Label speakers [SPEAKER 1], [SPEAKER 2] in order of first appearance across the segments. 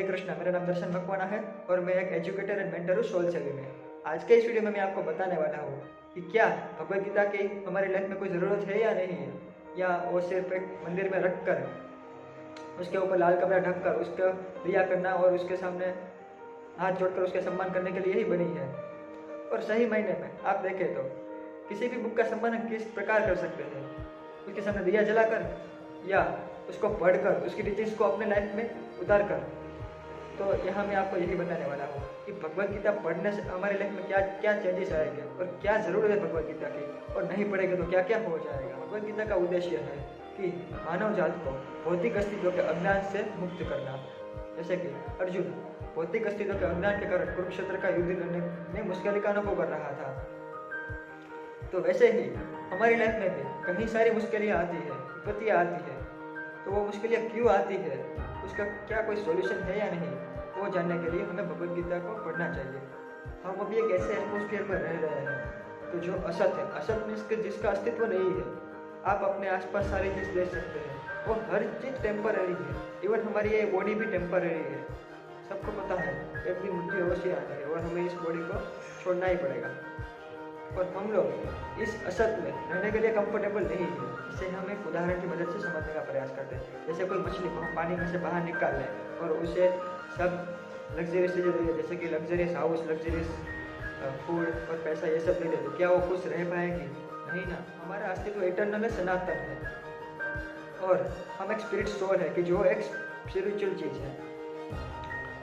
[SPEAKER 1] हरे कृष्णा। मेरा नाम दर्शन मकवाना है और मैं एक एजुकेटर एंड मेंटर हूँ सोल सेवी में। आज के इस वीडियो में मैं आपको बताने वाला हूँ कि क्या भगवद गीता की हमारी लाइफ में कोई ज़रूरत है या नहीं है, या वो सिर्फ एक मंदिर में रख कर उसके ऊपर लाल कपड़ा ढक कर उसका दिया करना और उसके सामने हाथ जोड़कर उसका सम्मान करने के लिए ही बनी है। और सही मायने में आप देखें तो किसी भी बुक का सम्मान हम किस प्रकार कर सकते हैं, उसके सामने दिया जलाकर या उसको पढ़कर उसकी टीचिंग्स को अपने लाइफ में उतार कर। तो यहाँ मैं आपको यही बताने वाला हूँ कि भगवद गीता पढ़ने से हमारी लाइफ में क्या क्या चेंजेस आएंगे और क्या ज़रूरत है भगवद गीता की, और नहीं पढ़ेंगे तो क्या क्या हो जाएगा। भगवद गीता का उद्देश्य है कि मानव जात को भौतिक अस्तित्व के अज्ञान से मुक्त करना। जैसे कि अर्जुन भौतिक अस्तित्व के अज्ञान के कारण कुरुक्षेत्र का युद्ध लड़ने में मुश्किल का अनुभव कर रहा था, तो वैसे ही हमारी लाइफ में भी कई सारी मुश्किलें आती है, विपत्तियाँ आती है। तो वो मुश्किलें क्यों आती है, उसका क्या कोई सॉल्यूशन है या नहीं, वो जानने के लिए हमें भगवद गीता को पढ़ना चाहिए। हम अभी एक ऐसे एटमोसफियर में रह रहे हैं तो जो असत है, असत मीन्स कि जिसका अस्तित्व नहीं है। आप अपने आसपास सारी चीज़ देख सकते हैं, वो हर चीज़ टेम्पररी है। इवन हमारी ये बॉडी भी टेम्पररी है। सबको पता है एक दिन मृत्यु अवश्य आती है और हमें इस बॉडी को छोड़ना ही पड़ेगा। और हम लोग इस असत में रहने के लिए कंफर्टेबल नहीं है। इसे हम एक उदाहरण की मदद से समझने का प्रयास करते हैं। जैसे कोई मछली को हम पानी में से बाहर निकाल लें और उसे सब लग्जरी से दे, जैसे कि लग्जरियस हाउस, लग्जरियस फूड और पैसा, ये सब दे दे, तो क्या वो खुश रह पाएगी? नहीं ना। हमारा अस्तित्व इटर्नल है, सनातन है, और हम एक स्पिरिट सोल है कि जो एक स्पिरिचुअल चीज़ है।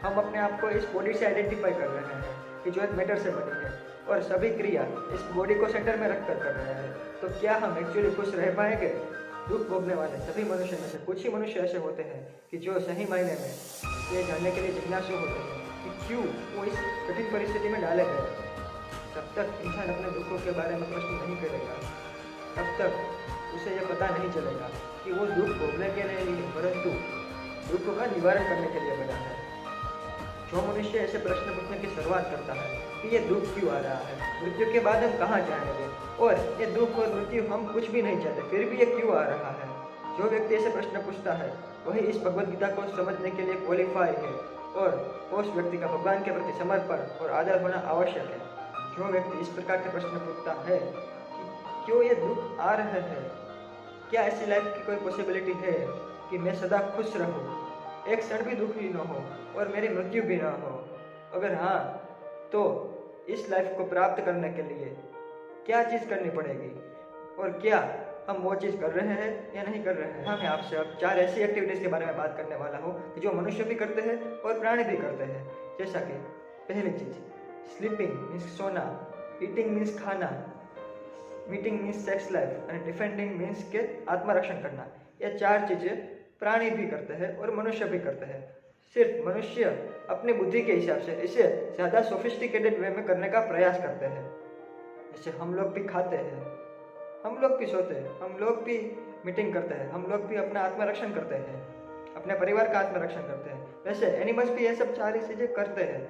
[SPEAKER 1] हम अपने आप को इस बॉडी से आइडेंटिफाई कर रहे हैं कि जो एक मैटर से बनी है, और सभी क्रिया इस बॉडी को सेंटर में रखकर कर रहे हैं। तो क्या हम एक्चुअली खुश रह पाएंगे? दुख भोगने वाले सभी मनुष्य में से कुछ ही मनुष्य ऐसे होते हैं कि जो सही मायने में ये जानने के लिए जिज्ञासु होते हैं कि क्यों वो इस कठिन परिस्थिति में डाले गए। जब तक इंसान अपने दुखों के बारे में प्रश्न नहीं करेगा, तब तक उसे यह पता नहीं चलेगा कि वो दुख भोगने के लिए नहीं, परंतु दुखों का निवारण करने के लिए बना है। जो मनुष्य ऐसे प्रश्न पूछने की शुरुआत करता है कि ये दुख क्यों आ रहा है, मृत्यु के बाद हम कहाँ जाएंगे, और ये दुख और मृत्यु हम कुछ भी नहीं चाहते फिर भी ये क्यों आ रहा है, जो व्यक्ति ऐसे प्रश्न पूछता है वही इस भगवद गीता को समझने के लिए क्वालिफाई है, और उस व्यक्ति का भगवान के प्रति समर्पण और आदर होना आवश्यक है। जो व्यक्ति इस प्रकार के प्रश्न पूछता है कि क्यों ये दुख आ रहे हैं, क्या ऐसी लाइफ की कोई पॉसिबिलिटी है कि मैं सदा खुश रहूं, एक क्षण भी दुखी न हो और मेरी मृत्यु भी ना हो? अगर हाँ, तो इस लाइफ को प्राप्त करने के लिए क्या चीज़ करनी पड़ेगी, और क्या हम वो चीज़ कर रहे हैं या नहीं कर रहे हैं? मैं आपसे अब 4 ऐसी एक्टिविटीज़ के बारे में बात करने वाला हूँ कि जो मनुष्य भी करते हैं और प्राणी भी करते हैं। जैसा कि पहली चीज़, स्लीपिंग मीन्स सोना, ईटिंग मीन्स खाना, मीटिंग मीन्स सेक्स लाइफ, और डिफेंडिंग मीन्स के आत्मरक्षण करना। ये 4 चीज़ें प्राणी भी करते हैं और मनुष्य भी करते हैं। सिर्फ मनुष्य अपनी बुद्धि के हिसाब से इसे ज़्यादा सोफिस्टिकेटेड वे में करने का प्रयास करते हैं। जैसे हम लोग भी खाते हैं, हम लोग भी सोते हैं, हम लोग भी मीटिंग करते हैं, हम लोग भी अपना आत्मरक्षण करते हैं, अपने परिवार का आत्मरक्षण करते हैं। वैसे एनिमल्स भी ये सब 4 चीज़ें करते हैं।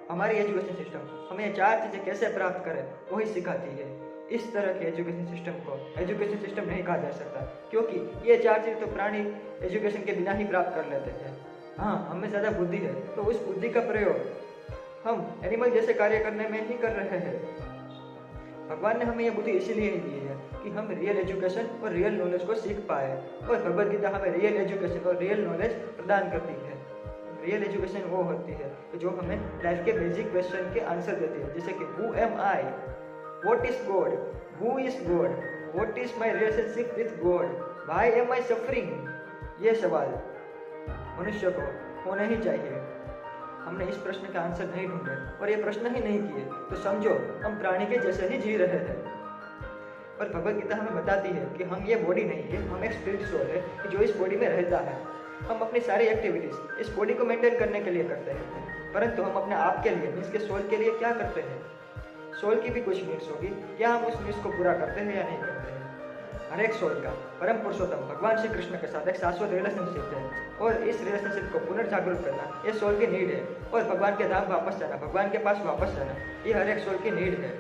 [SPEAKER 1] हमारी एजुकेशन सिस्टम हमें ये 4 चीज़ें कैसे प्राप्त करें वही सिखाती है। इस तरह के एजुकेशन सिस्टम को एजुकेशन सिस्टम नहीं कहा जा सकता, क्योंकि ये 4 चीज़ तो प्राणी एजुकेशन के बिना ही प्राप्त कर लेते हैं। हाँ, हमें ज़्यादा बुद्धि है, तो उस बुद्धि का प्रयोग हम एनिमल जैसे कार्य करने में ही कर रहे हैं। भगवान ने हमें यह बुद्धि इसीलिए ही दी है कि हम रियल एजुकेशन और रियल नॉलेज को सीख पाए, और भगवद गीता हमें रियल एजुकेशन और रियल नॉलेज प्रदान करती है। रियल एजुकेशन वो होती है जो हमें लाइफ के बेसिक क्वेश्चन के आंसर देती है, जैसे कि who am I, what is God, who is God, what is my relationship with God, why am I suffering. ये सवाल मनुष्य को होना ही चाहिए। हमने इस प्रश्न का आंसर नहीं ढूंढे और ये प्रश्न ही नहीं किए तो समझो हम प्राणी के जैसे ही जी रहे हैं। और भगवद गीता हमें बताती है कि हम ये बॉडी नहीं है, हम एक स्पिरिट सोल है कि जो इस बॉडी में रहता है। हम अपनी सारी एक्टिविटीज़ इस बॉडी को मेंटेन करने के लिए करते हैं, परंतु हम अपने आप के लिए मीन्स के सोल के लिए क्या करते हैं? सोल की भी कुछ नीड्स होगी, क्या हम उस नीड्स को पूरा करते हैं या नहीं करते हैं? हर एक सोल का परम पुरुषोत्तम भगवान श्री कृष्ण के साथ एक शाश्वत रिलेशनशिप है, और इस रिलेशनशिप को पुनर्जागरूक करना ये सोल की नीड है। और भगवान के धाम वापस जाना, भगवान के पास वापस जाना, ये हर एक सोल की नीड है।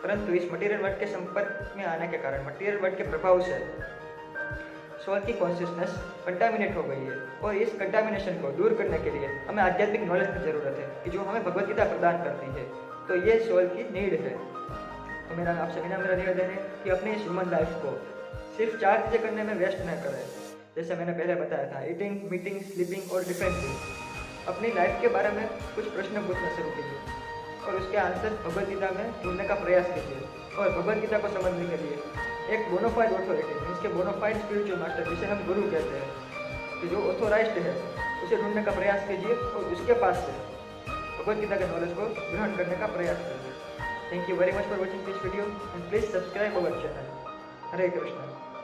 [SPEAKER 1] परंतु इस मटीरियल वर्ल्ड के संपर्क में आने के कारण, मटीरियल वर्ल्ड के प्रभाव से सोल की कॉन्शियसनेस कंटामिनेट हो गई है और इस कंटामिनेशन को दूर करने के लिए हमें आध्यात्मिक नॉलेज की ज़रूरत है कि जो हमें भगवत गीता प्रदान करती है। तो ये सोल की नीड है। तो मेरा आपसे मेरा निवेदन है कि अपनी इस ह्यूमन लाइफ को सिर्फ 4 चीज़ें करने में वेस्ट न करें। जैसे मैंने पहले बताया था, ईटिंग, मीटिंग, स्लीपिंग और डिफेंसिंग। अपनी लाइफ के बारे में कुछ प्रश्न पूछना शुरू कीजिए और उसके आंसर भगवत गीता में ढूंढने का प्रयास कीजिए। और भगवत गीता को समझने के लिए एक बोनाफाइड ऑथोरिटी, मीन्स के बोनाफाइड स्पिरिचुअल मास्टर, जिसे हम गुरु कहते हैं, कि जो ऑथोराइज्ड है, उसे ढूंढने का प्रयास कीजिए और उसके पास से भगवत गीता के नॉलेज को ग्रहण करने का प्रयास कीजिए। Thank you very much for watching this video and please subscribe our channel. Hare Krishna.